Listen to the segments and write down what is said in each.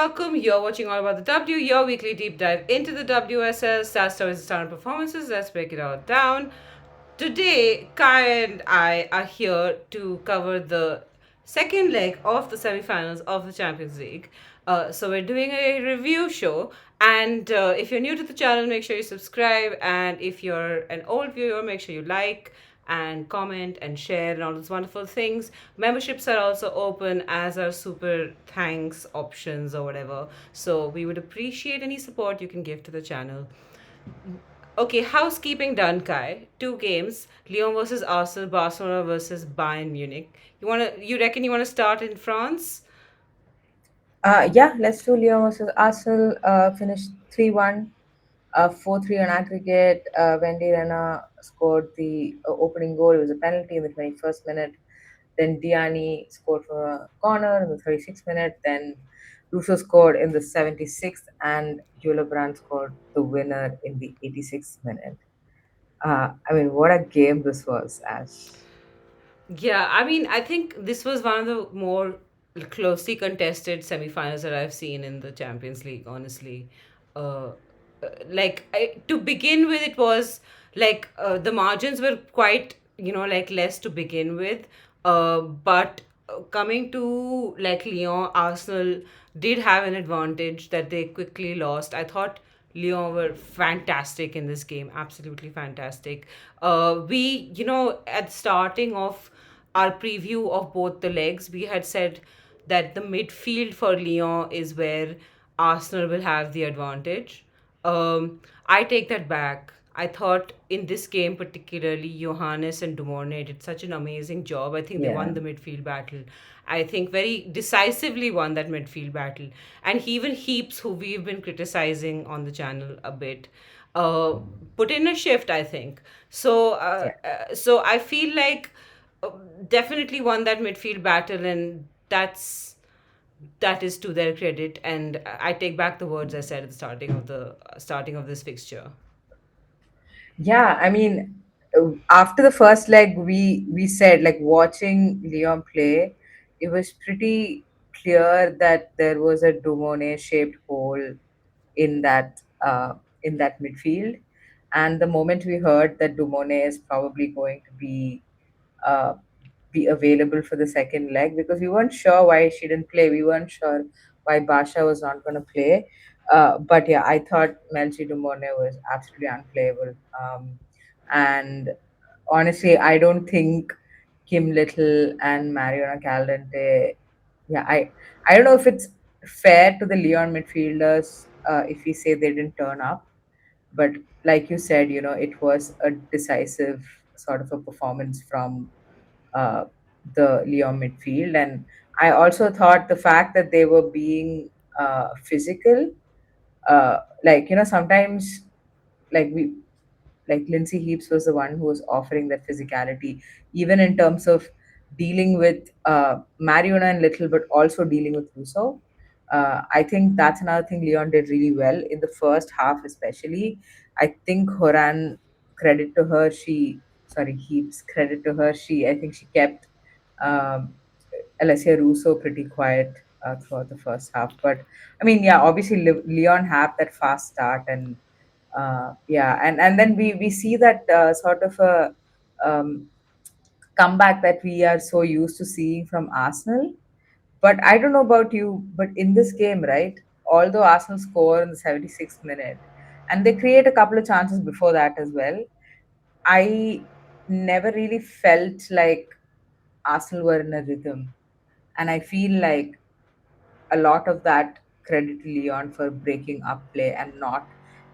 welcome. You're watching All About the W, your weekly deep dive into the WSL, star stories, and star performances. Let's break it all down. Today, Kai and I are here to cover the second leg of the semifinals of the Champions League. So we're doing a review show, and if you're new to the channel, make sure you subscribe. And if you're an old viewer, make sure you like and comment and share and all those wonderful things. Memberships are also open, as are super thanks options or whatever. So we would appreciate any support you can give to the channel. Okay, housekeeping done, Kai. Two games: Lyon versus Arsenal, Barcelona versus Bayern Munich. You reckon you wanna start in France? Yeah, let's do Lyon versus Arsenal. Finished 3-1, 4-3 on aggregate. Wendy Renna scored the opening goal. It was a penalty in the 21st minute. Then Diani scored from a corner in the 36th minute. Then Russo scored in the 76th, and Brand scored the winner in the 86th minute. I mean, what a game this was, Ash. Yeah, I mean, I think this was one of the more closely contested semifinals that I've seen in the Champions League, honestly. Uh, to begin with, it was the margins were quite, like less to begin with. But coming to like Lyon, Arsenal did have an advantage that they quickly lost. I thought Lyon were fantastic in this game, absolutely fantastic. At the starting of our preview of both the legs, we had said that the midfield for Lyon is where Arsenal will have the advantage. I take that back. I thought in this game, particularly, Johannes and Dumornay did such an amazing job. I think they Yeah. won the midfield battle. I think very decisively won that midfield battle. And even Heaps, who we've been criticizing on the channel a bit, uh, put in a shift, I think. So I feel like uh, definitely won that midfield battle, and that is to their credit. And I take back the words I said at the starting of this fixture. Yeah, I mean, after the first leg, we said like watching Leon play, it was pretty clear that there was a Dumone shaped hole in that uh, in that midfield, and the moment we heard that Dumone is probably going to uh, be available for the second leg, because we weren't sure why she didn't play. We weren't sure why Basha was not going to play. But yeah, I thought Melchi Dumone was absolutely unplayable. And honestly, I don't think Kim Little and Mariona Caldente. Yeah, I don't know if it's fair to the Leon midfielders if we say they didn't turn up, but like you said, it was a decisive sort of a performance from uh, the Lyon midfield. And I also thought the fact that they were being physical, sometimes like we like Lindsay Heaps was the one who was offering that physicality, even in terms of dealing with Mariona and Little, but also dealing with Russo. I think that's another thing Leon did really well in the first half, especially. I think Horan, credit to her, Heaps, credit to her, I think she kept um, Alessia Russo pretty quiet throughout the first half. But I mean, yeah, obviously Leon had that fast start, and yeah, and then we see that sort of a um, comeback that we are so used to seeing from Arsenal. But I don't know about you, but in this game, right? Although Arsenal score in the 76th minute, and they create a couple of chances before that as well, I never really felt like Arsenal were in a rhythm. And I feel like a lot of that credit to Leon for breaking up play and not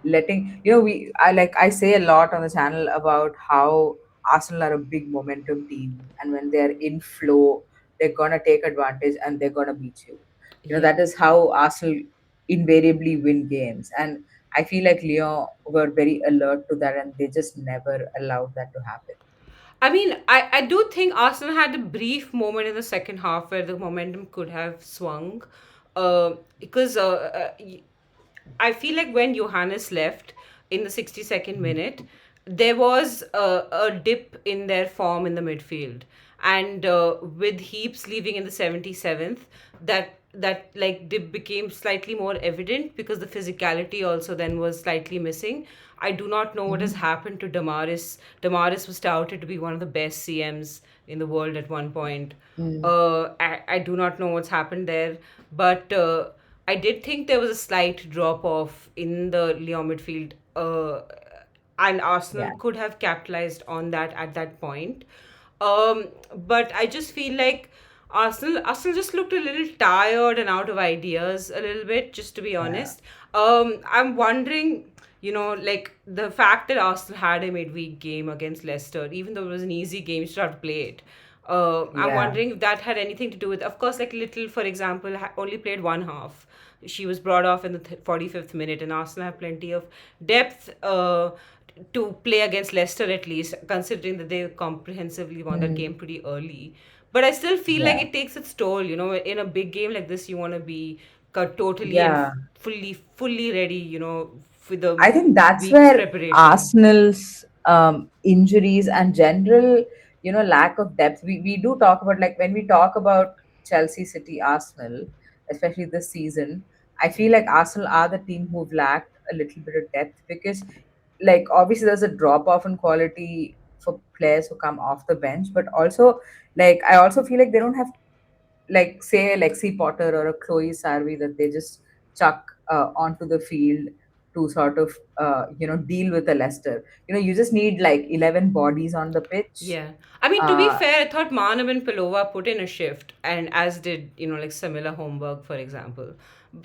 letting I say a lot on the channel about how Arsenal are a big momentum team, and when they're in flow, they're gonna take advantage and they're gonna beat you. Yeah. That is how Arsenal invariably win games, and I feel like Leon were very alert to that, and they just never allowed that to happen. I mean, I do think Arsenal had a brief moment in the second half where the momentum could have swung. Because I feel like when Johannes left in the 62nd minute, there was a dip in their form in the midfield, and with Heaps leaving in the 77th, that like dip became slightly more evident because the physicality also then was slightly missing. I do not know what has Hmm. happened to Damaris. Damaris was touted to be one of the best CMs in the world at one point. Mm. I do not know what's happened there, but I did think there was a slight drop off in the Lyon midfield, and Arsenal Yeah, could have capitalized on that at that point. Um, but I just feel like Arsenal just looked a little tired and out of ideas a little bit, just to be yeah, honest. I'm wondering, like the fact that Arsenal had a midweek game against Leicester, even though it was an easy game, you still have to play it. I'm yeah, wondering if that had anything to do with, of course, like Little, for example, only played one half. She was brought off in the 45th minute, and Arsenal have plenty of depth to play against Leicester at least, considering that they comprehensively won that game mm, pretty early. But I still feel like yeah, it takes its toll. In a big game like this, you want to be totally and yeah. fully ready. For the I think that's week's where preparation. Arsenal's injuries and general, lack of depth. We do talk about, like, when we talk about Chelsea, City, Arsenal, especially this season. I feel like Arsenal are the team who've lacked a little bit of depth because, like, obviously there's a drop off in quality for players who come off the bench, but also, like, I also feel like they don't have, like, say, Lexi Potter or a Chloe Sarvi that they just chuck onto the field to sort of deal with a Leicester. You just need like 11 bodies on the pitch. Yeah. I mean, to be Uh, fair, I thought Manam and Pilova put in a shift, and as did, like Samila Holmberg, for example.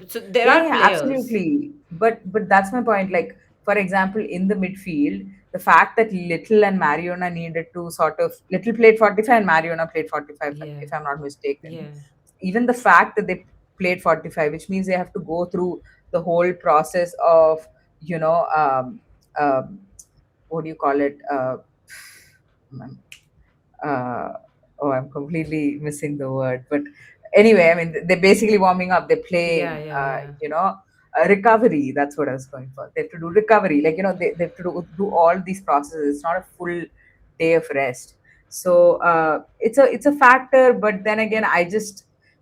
So there Yeah, are yeah, players. absolutely. But that's my point. Like, for example, in the midfield, the fact that Little and Mariona needed to sort of, Little played 45 and Mariona played 45, Yeah. if I'm not mistaken. Yeah. Even the fact that they played 45, which means they have to go through the whole process of, you know, um, what do you call it? uh, oh, I'm completely missing the word. But anyway, I mean, they're basically warming up. They're Yeah, playing, yeah, yeah. recovery. That's what I was going for. They have to do recovery. Like, they have to do all these processes. It's not a full day of rest. So it's a factor. But then again,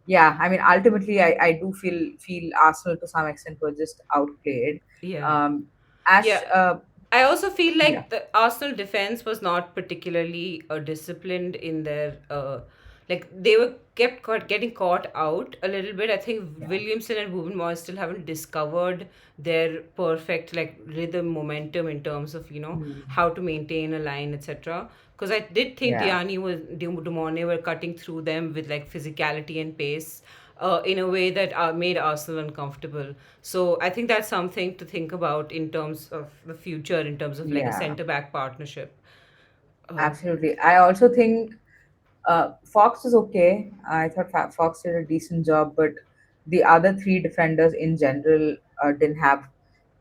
yeah, I mean, ultimately, I do feel Arsenal to some extent were just outplayed. Yeah. Um, Ash, Yeah. I also feel yeah, like the Arsenal defense was not particularly disciplined in their like they were kept getting caught out a little bit. I think yeah, Williamson and Bubenmoy still haven't discovered their perfect like rhythm momentum in terms of mm, how to maintain a line, etc. Because I did think yeah. Dumornay were cutting through them with like physicality and pace in a way that made Arsenal uncomfortable. So I think that's something to think about in terms of the future, in terms of like a Yeah, centre back partnership. Uh, absolutely. I also think Fox was okay. I thought Fox did a decent job, but the other three defenders in general didn't have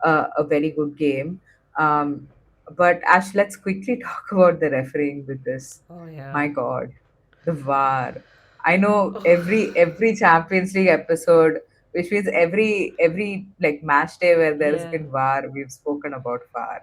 a very good game. Um, but Ash, let's quickly talk about the refereeing because, oh yeah. my God, the VAR. I know every Champions League episode, which means every like match day where there has Yeah. been VAR, we've spoken about VAR.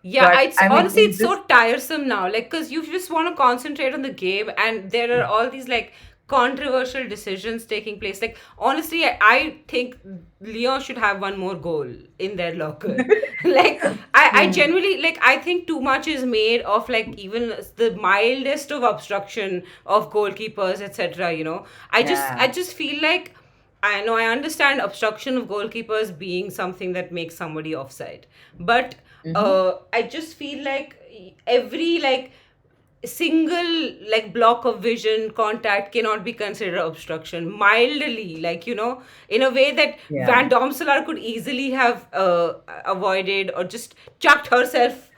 Yeah, But it's I mean, honestly in it's this, so tiresome now. Like, cause you just want to concentrate on the game, and there are all these like controversial decisions taking place. Like, honestly, I think Lyon should have one more goal in their locker. Like, I Hmm, genuinely like. I think too much is made of like even the mildest of obstruction of goalkeepers, etc. I yeah. just feel like. I know I understand obstruction of goalkeepers being something that makes somebody offside, but Hmm. I just feel like every like single like block of vision contact cannot be considered obstruction mildly, like in a way that Yeah. Van Domselaar could easily have avoided or just chucked herself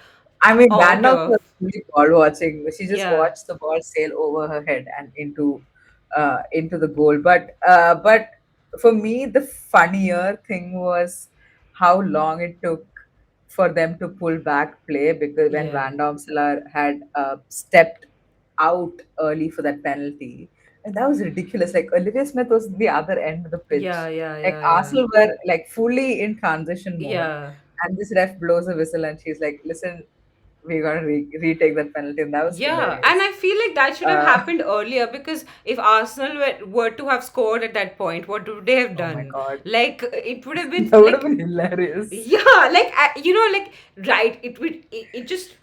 I mean, out Randolph was of. really ball watching. She just Yeah, watched the ball sail over her head and into the goal. But for me, the funnier thing was how long it took for them to pull back play because when yeah, Van Domselaar had stepped out early for that penalty, and that was ridiculous. Like, Olivia Smith was the other end of the pitch. yeah, yeah, Like, yeah, yeah, Arsenal were like fully in transition mode, yeah. and this ref blows a whistle and she's like, "Listen, we're gonna retake that penalty, and that was Yeah, and hilarious. I feel like that should have Uh, happened earlier, because if Arsenal were to have scored at that point, what would they have oh my done? god, Like, it would have been that would have like, been hilarious. yeah, like, like, right, it just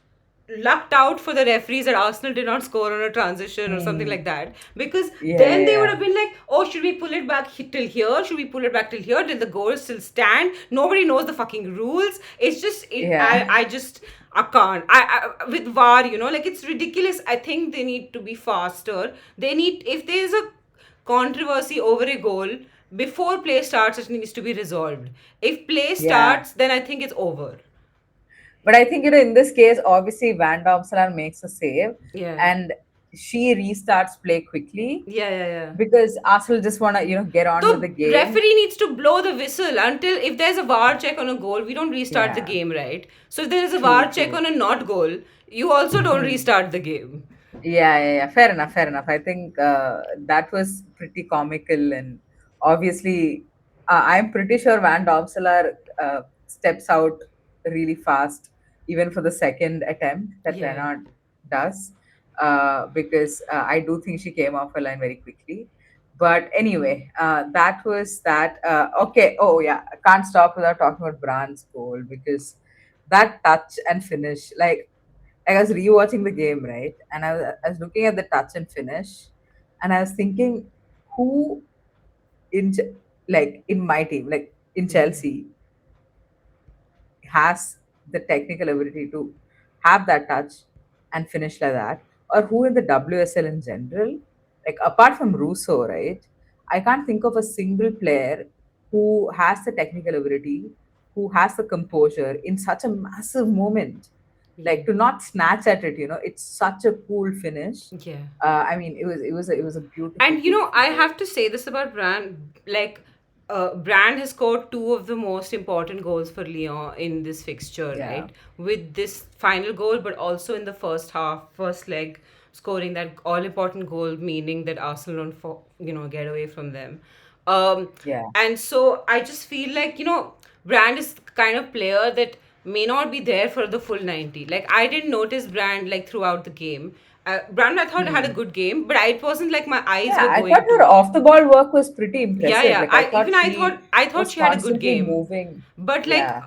lucked out for the referees that Arsenal did not score on a transition or something Hmm. like that, because Yeah, then they would yeah, have been like, oh, should we pull it back till here? Should we pull it back till here? Till the goals still stand? Nobody knows the fucking rules. It's just it. yeah, I just I can't. With VAR, like, it's ridiculous. I think they need to be faster. They need, if there is a controversy over a goal, before play starts, it needs to be resolved. If play yeah. starts, then I think it's over. But I think, in this case, obviously Van Domselaar makes a save, Yeah. and she restarts play quickly Yeah, yeah, yeah. because Arsenal just wanna, get on with the The game. referee needs to blow the whistle until, if there's a VAR check on a goal, we don't restart the Yeah, game, right? So if there is a true, VAR check true. on a not goal, you also don't Hmm. restart the game. Yeah, yeah, yeah. Fair enough, fair enough. I think that was pretty comical, and obviously, I'm pretty sure Van Domselaar steps out really fast, even for the second attempt that Yeah. Renard does, because I do think she came off her line very quickly. But anyway, that was that. Okay. Oh yeah, I can't stop without talking about Brand's goal, because that touch and finish, like I was rewatching the game, right? And I was looking at the touch and finish, and I was thinking, who in like in my team, like in Yeah. Chelsea, has the technical ability to have that touch and finish like that, or who in the WSL in general, like apart from Russo, right? I can't think of a single player who has the technical ability, who has the composure in such a massive moment, Yeah. like to not snatch at it. It's such a cool finish. Yeah. I mean, it was a beautiful, And beautiful I goal. have to say this about Brand. Like, Brand has scored two of the most important goals for Lyon in this fixture, Yeah, right? With this final goal, but also in the first half, first leg, scoring that all important goal, meaning that Arsenal don't, get away from them. Um, yeah, and so I just feel like, Brand is the kind of player that may not be there for the full 90. Like, I didn't notice Brand like throughout the game. Brand, I thought, had a hmm. good game, but it wasn't like my eyes Yeah. were I thought going her to. off the ball work was pretty Yeah, impressive. yeah. Like I I thought even I she thought I thought was she had a good constantly game, moving. but Yeah,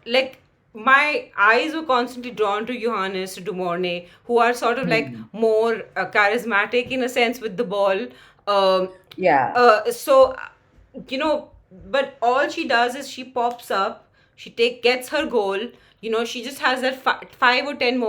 like my eyes were constantly drawn to Johannes, to Dumornay, who are sort of like hmm. more charismatic in a sense with the ball. Um, Yeah, so but all she does is she pops up, she gets her goal. She just has that 5 or 10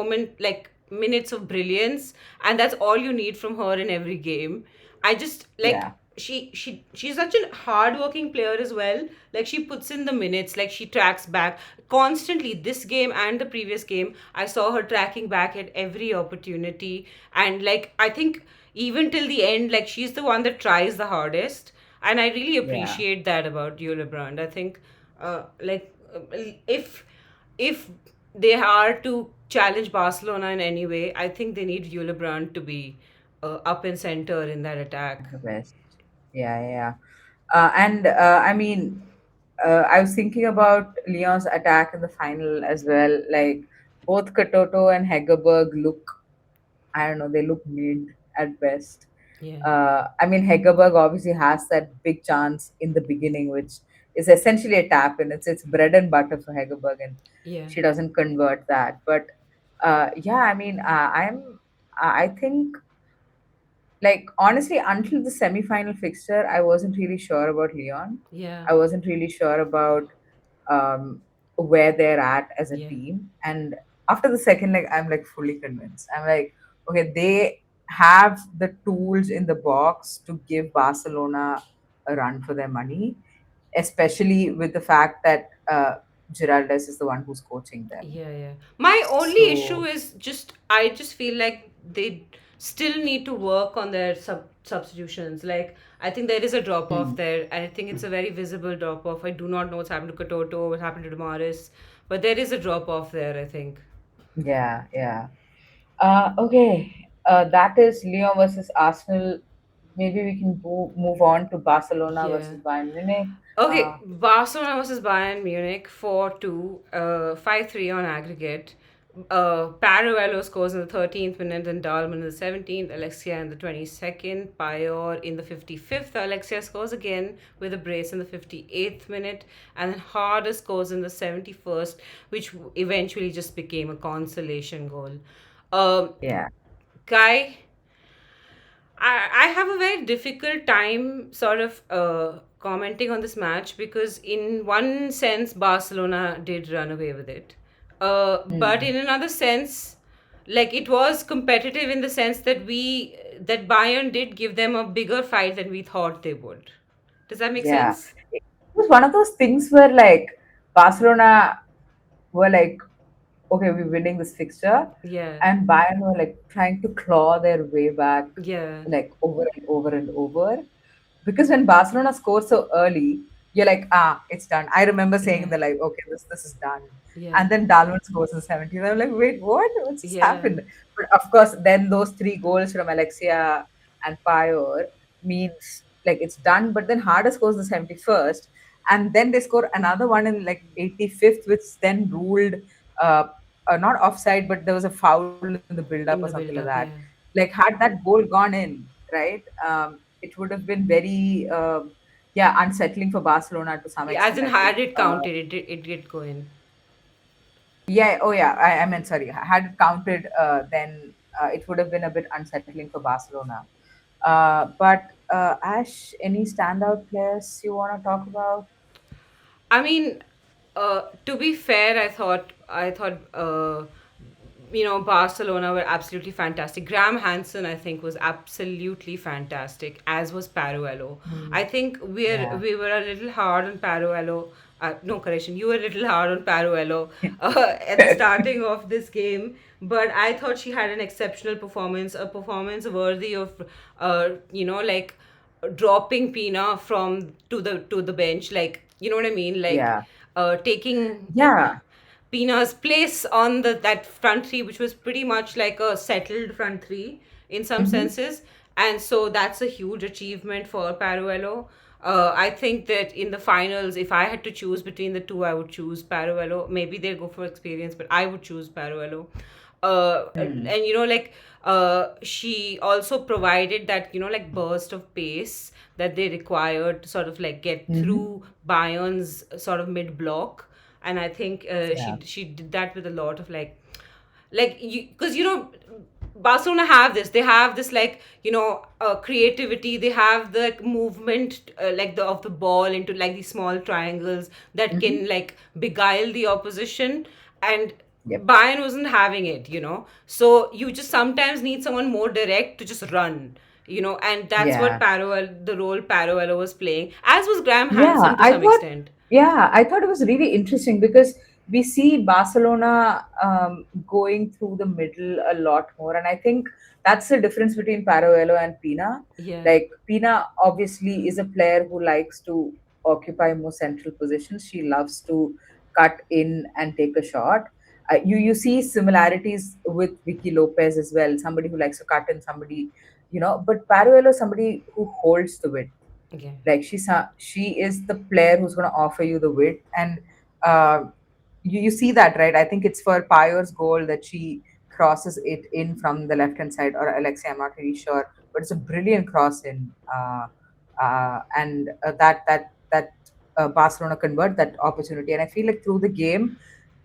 minutes of brilliance, and that's all you need from her in every game. I just like, yeah, she's such a hardworking player as well. Like, she puts in the minutes, like she tracks back constantly. This game and the previous game, I saw her tracking back at every opportunity, and like, I think even till the end, like, she's the one that tries the hardest, and I really yeah. appreciate that about Eula Brand. I think, if they are to challenge Barcelona in any way, I think they need Eula Brand to be up and center in that attack. The best. Yeah, yeah, yeah. And I mean, I was thinking about Leon's attack in the final as well. Like both Katoto and Hegerberg look, I don't know, they look mid at best. Yeah, I mean, Hegerberg obviously has that big chance in the beginning, which is essentially a tap in. It's bread and butter for Hegerberg, and yeah, she doesn't convert that. But yeah, I mean, I think, like honestly, until the semi-final fixture, I wasn't really sure about Leon. yeah, I wasn't really sure about um, where they're at as a yeah, team. And after the second leg, I'm like fully convinced. I'm like, okay, they have the tools in the box to give Barcelona a run for their money, especially with the fact that Giraldes is the one who's coaching them. yeah, yeah. My only issue So, is just, I just feel like they still need to work on their substitutions. Like, I think there is a drop hmm, off there, and I think it's a very visible drop off. I do not know what's happened to Katoto, what happened to Damaris, but there is a drop off there, I think. yeah, yeah. Okay, that is Lyon versus Arsenal. Maybe we can move on to Barcelona Yeah. versus Bayern Munich. Okay, Uh, Barcelona versus Bayern Munich 4-2, 5-3 on aggregate. Paruello scores in the 13th minute and Dalman in the 17th, Alexia in the 22nd, Payor in the 55th. Alexia scores again with a brace in the 58th minute, and then Harder scores in the 71st, which eventually just became a consolation goal. Um, Yeah. Guy, I have a very difficult time sort of commenting on this match because, in one sense, Barcelona did run away with it. But Mm. in another sense, like it was competitive in the sense that that Bayern did give them a bigger fight than we thought they would. Does that make Yeah. sense? It was one of those things where like Barcelona were like, okay, we're winning this fixture, Yeah, and Bayern were like trying to claw their way back, yeah, like over and over and over. Because when Barcelona scores so early, you're like, it's done. I remember saying in yeah, the live, okay, this is done. yeah, And then Dalman scores in 70th. I'm like, wait, what? What's just yeah, happened? But of course, then those three goals from Alexia and Payor means like it's done. But then Harder scores the 71st, and then they score another one in like 85th, which then ruled uh, not offside, but there was a foul in the build-up or something in like the that. build-up, yeah. Like had that goal gone in, right? It would have been very yeah, unsettling for Barcelona to some Yeah, as extent, in I think. had it counted, it did go in. Yeah, oh yeah, I meant sorry. Had it counted, then it would have been a bit unsettling for Barcelona. But Ash, any standout players you want to talk about? I mean, to be fair, I thought Barcelona were absolutely fantastic. Graham Hansen, I think, was absolutely fantastic, as was Paruello. Mm, I think yeah. we were a little hard on Paruello. No, correction, you were a little hard on Paruello at the starting of this game, but I thought she had an exceptional performance, a performance worthy of, like dropping Pina from to the bench, like you know what I mean, like Yeah. taking Yeah. Pina's place on the that front three, which was pretty much like a settled front three in some Hmm. senses, and so that's a huge achievement for Paruello. I think that in the finals, if I had to choose between the two, I would choose Paruello. Maybe they'll go for experience, but I would choose Paruello. Mm. And like she also provided that like burst of pace that they required to sort of like get Hmm. through Bayern's sort of mid block, and I think Yeah. she did that with a lot of like you because Barcelona have this. They have this like creativity. They have the like, movement like the of the ball into like these small triangles that Hmm. can like beguile the opposition, and Yep. Bayern wasn't having it. So you just sometimes need someone more direct to just run. And that's what Yeah. the role Paruello was playing, as was Graham Yeah, Hansen to some extent. I thought it was really interesting because we see Barcelona going through the middle a lot more, and I think that's the difference between Paruello and Pina. Yeah, Like Pina obviously is a player who likes to occupy more central positions. She loves to cut in and take a shot. You see similarities with Vicky Lopez as well. Somebody who likes to cut in, somebody, but Paruello is somebody who holds the width. yeah, Like she is the player who's going to offer you the width, and uh, you see that, right? I think it's for Payor's goal that she crosses it in from the left hand side, or Alexia, I'm not really sure, but it's a brilliant cross in, and that Barcelona convert that opportunity, and I feel like through the game,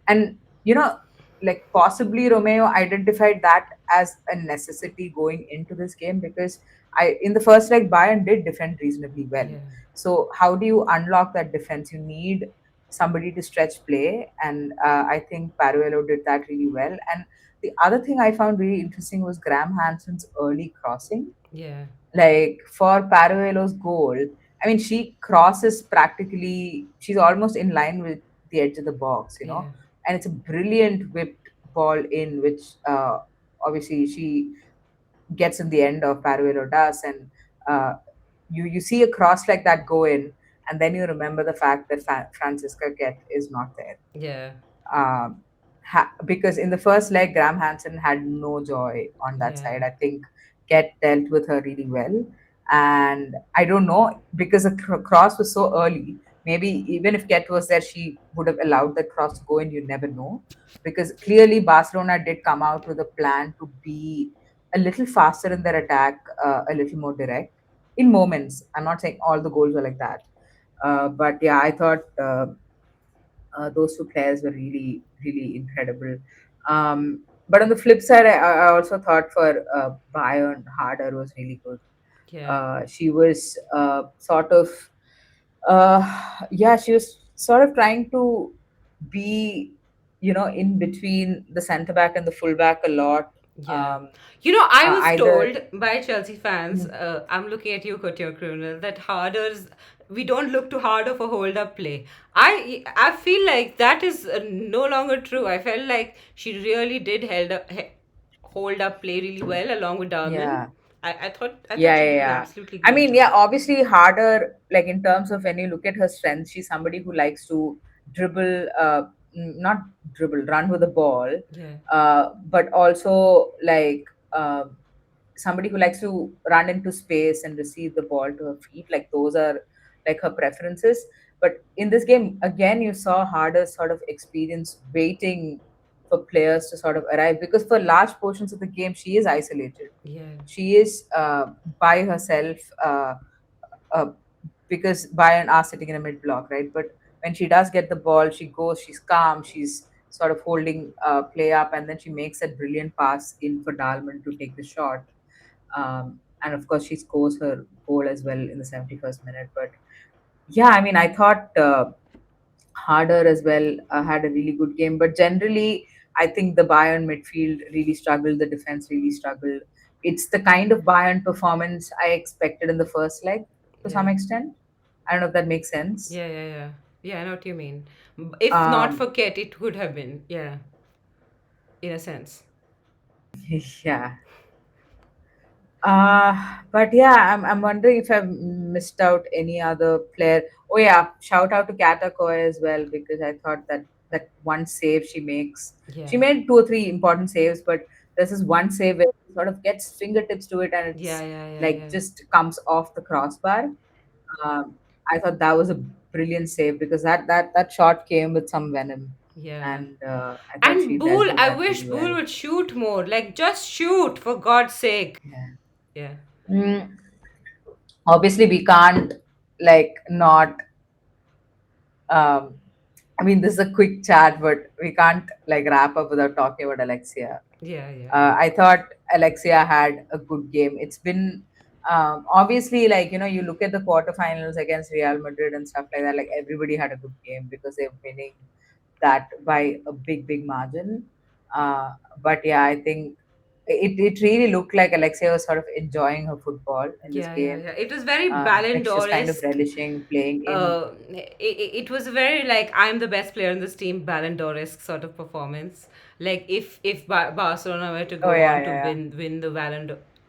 and you know like possibly Romeo identified that as a necessity going into this game, because I in the first leg Bayern did defend reasonably well. yeah, So how do you unlock that defense? You need somebody to stretch play, and I think Paruello did that really well. And the other thing I found really interesting was Graham Hansen's early crossing. yeah, Like for Paruelo's goal, I mean, she crosses practically, she's almost in line with the edge of the box, yeah, and it's a brilliant whipped ball in, which obviously she gets in the end of Paruelo does. And uh, you see a cross like that go in, and then you remember the fact that Francisca Get is not there. yeah, Because in the first leg, Graham Hansen had no joy on that yeah, side. I think Get dealt with her really well. And I don't know, because the cross was so early, Maybe even if Ket was there, she would have allowed that cross to go, and you never know. Because clearly Barcelona did come out with a plan to be a little faster in their attack, a little more direct in moments. I'm not saying all the goals were like that, but yeah, I thought those two players were really, really incredible. But on the flip side, I also thought for Bayern, Harder was really good. Yeah. She was uh, yeah, she was sort of trying to be, in between the centre back and the full back a lot. Yeah. Um, I was Either, told by Chelsea fans, Mhm. I'm looking at you, Couture Criminal, that Harder's, we don't look to Harder for hold up play. I feel like that is no longer true. I felt like she really did hold up play really well along with Darwin. Yeah. I thought Yeah, she yeah, did an yeah. absolutely I great mean, job. yeah, obviously harder, like in terms of when you look at her strengths, she's somebody who likes to dribble, not dribble, run with the ball, Yeah. but also like somebody who likes to run into space and receive the ball to her feet. Like those are like her preferences. But in this game, again, you saw harder sort of experience waiting for players to sort of arrive because for large portions of the game, she is isolated. Yeah. She is by herself uh, because Bayern are sitting in a mid block, right? But when she does get the ball, she goes, she's calm, she's sort of holding play up, and then she makes that brilliant pass in for Dalman to take the shot. And of course, she scores her goal as well in the 71st minute. But yeah, I mean, I thought Harder as well had a really good game. But generally, I think the Bayern midfield really struggled. The defense really struggled. It's the kind of Bayern performance I expected in the first leg to some Yeah. extent. I don't know if that makes sense. Yeah, yeah, yeah. Yeah, I know what you mean. If not Um, for Ket, it could have been. Yeah, in a sense. yeah. But yeah, I'm wondering if I've missed out any other player. Oh yeah, shout out to Katakoy as well because I thought that one save she makes. She Yeah. made two or three important saves, but there's this one save where she sort of gets fingertips to it and Yeah, it's yeah, yeah, like yeah. just comes off the crossbar. I thought that was a brilliant save because that shot came with some venom, Yeah. and I thought she And dealt Bool, with I that wish really Bool well. would shoot more. Like, just shoot, for God's sake. Yeah. Yeah. Mm, Obviously, we can't like not um, I mean, this is a quick chat, but we can't like wrap up without talking about Alexia. Yeah, yeah. I thought Alexia had a good game. It's been obviously like you look at the quarterfinals against Real Madrid and stuff like that. Like everybody had a good game because they're winning that by a big, big margin. Uh, but yeah, I think it really looked like Alexia was sort of enjoying her football in this Yeah, yeah, game. yeah. It was very Ballon Like she was kind of d'Or-esque. relishing playing in. It was a very like I'm the best player in this team Ballon d'Or-esque sort of performance. Like if Barcelona were to Oh go yeah, on to yeah,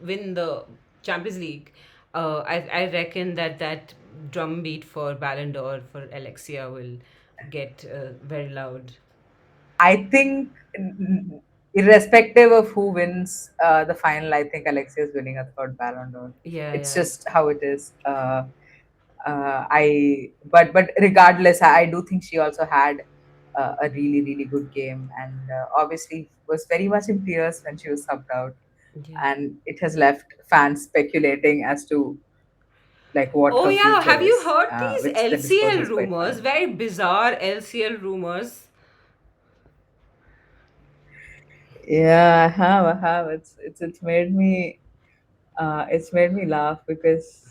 win the Champions League, I reckon that drumbeat for Ballon d'Or for Alexia will get very loud. I think, irrespective of who wins the final, I think Alexia is winning a third Ballon d'Or. Yeah, It's yeah, just how it is. But regardless, I do think she also had a really really good game, and obviously was very much in tears when she was subbed out, yeah. and it has left fans speculating as to like what Oh her yeah, future have you is, heard these which the discourse LCL is quite rumors? fun. Very bizarre LCL rumors. Yeah, I have. It's made me laugh because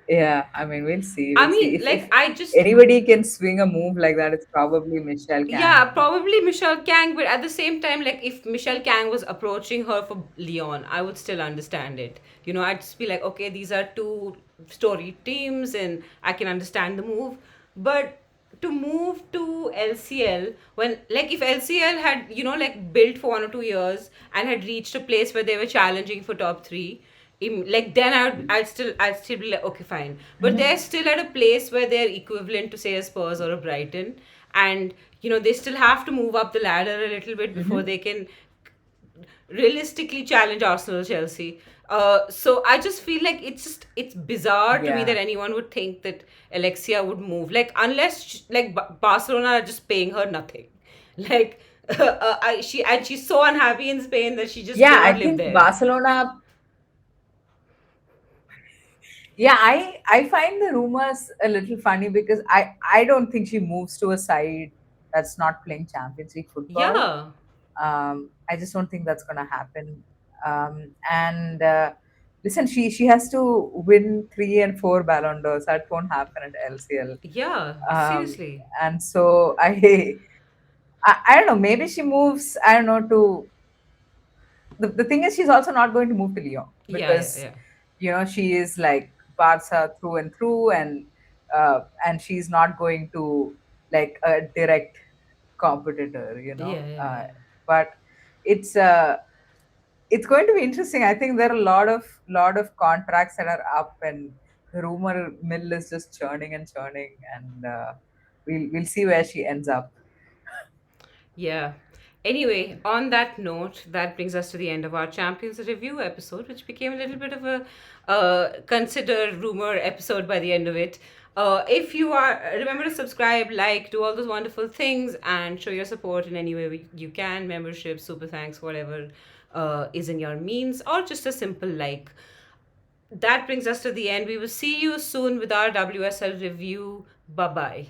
yeah, I mean I we'll see mean, if like I just anybody can swing a move like that. It's probably Michelle yeah, Kang. probably Michelle Kang, but at the same time, like if Michelle Kang was approaching her for Lyon, I would still understand it. I'd just be like, okay, these are two story teams, and I can understand the move. But to move to LCL when like if LCL had like built for 1 or 2 years and had reached a place where they were challenging for top three, like then I'd still be like okay fine, but they're Mhm. still at a place where they're equivalent to say a Spurs or a Brighton, and they still have to move up the ladder a little bit before Mhm. they can realistically challenge Arsenal, Chelsea. So I just feel like it's bizarre to me that Yeah. anyone would think that Alexia would move. Like unless like Barcelona are just paying her nothing. Like she's so unhappy in Spain that she just Yeah, I cannot live think there. Barcelona. Yeah, I find the rumors a little funny because I don't think she moves to a side that's not playing Champions League football. Yeah, I just don't think that's going to happen. And listen, she has to win 3 and 4 Ballon d'Ors. That won't happen at LCL. yeah, Um, seriously. and so I don't know. Maybe she moves. I don't know to the thing is she's also not going to move to Lyon Yeah, yeah, because yeah, she is like Barca through and through, and she's not going to like a direct competitor, yeah, yeah, yeah. but it's uh it's going to be interesting. I think there are a lot of contracts that are up, and the rumor mill is just churning and churning, and we'll see where she ends up. Yeah. Anyway, on that note, that brings us to the end of our Champions Review episode, which became a little bit of a consider rumor episode by the end of it. If you are, remember to subscribe, like, do all those wonderful things, and show your support in any way you can, membership, super thanks, whatever is in your means, or just a simple like. That brings us to the end. We will see you soon with our WSL review. Bye bye.